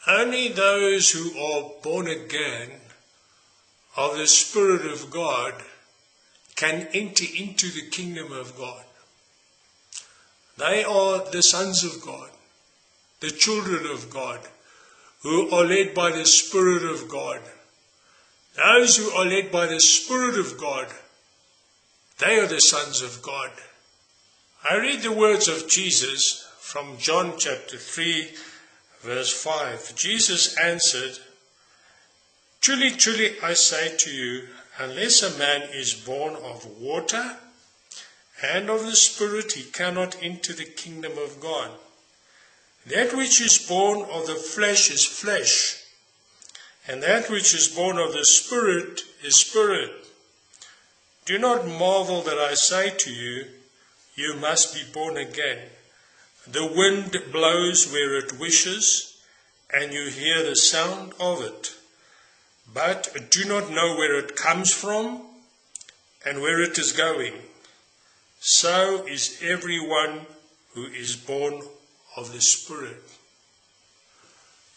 Only those who are born again of the Spirit of God can enter into the kingdom of God. They are the sons of God, the children of God, who are led by the Spirit of God. Those who are led by the Spirit of God, they are the sons of God. I read the words of Jesus from John chapter 3, verse 5. Jesus answered, "Truly, truly, I say to you, unless a man is born of water and of the Spirit, he cannot enter the kingdom of God. That which is born of the flesh is flesh, and that which is born of the Spirit is spirit. Do not marvel that I say to you, you must be born again. The wind blows where it wishes, and you hear the sound of it, but do not know where it comes from and where it is going. So is everyone who is born of the Spirit."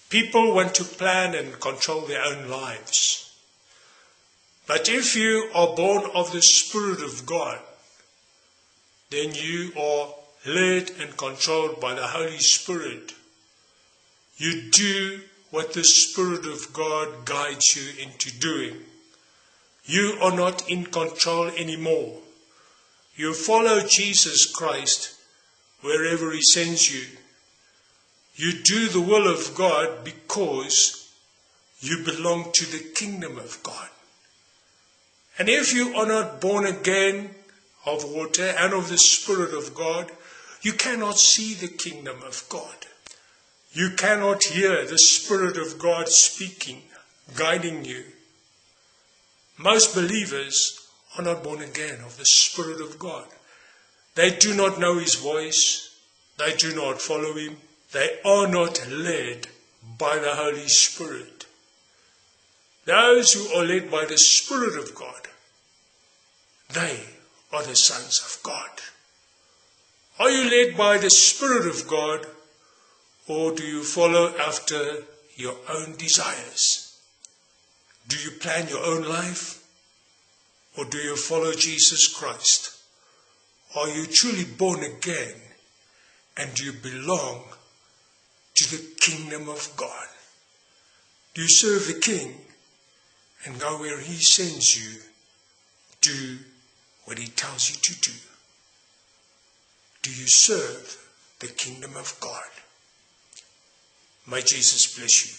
People want to plan and control their own lives. But if you are born of the Spirit of God, then you are led and controlled by the Holy Spirit. You do what the Spirit of God guides you into doing. You are not in control anymore. You follow Jesus Christ wherever he sends you. You do the will of God because you belong to the kingdom of God. And if you are not born again of water and of the Spirit of God, you cannot see the kingdom of God. You cannot hear the Spirit of God speaking, guiding you. Most believers are not born again of the Spirit of God. They do not know his voice. They do not follow him. They are not led by the Holy Spirit. Those who are led by the Spirit of God, they are the sons of God. Are you led by the Spirit of God, or do you follow after your own desires? Do you plan your own life, or do you follow Jesus Christ? Are you truly born again, and do you belong to the kingdom of God? Do you serve the King and go where he sends you? Do what he tells you to do? Do you serve the kingdom of God? May Jesus bless you.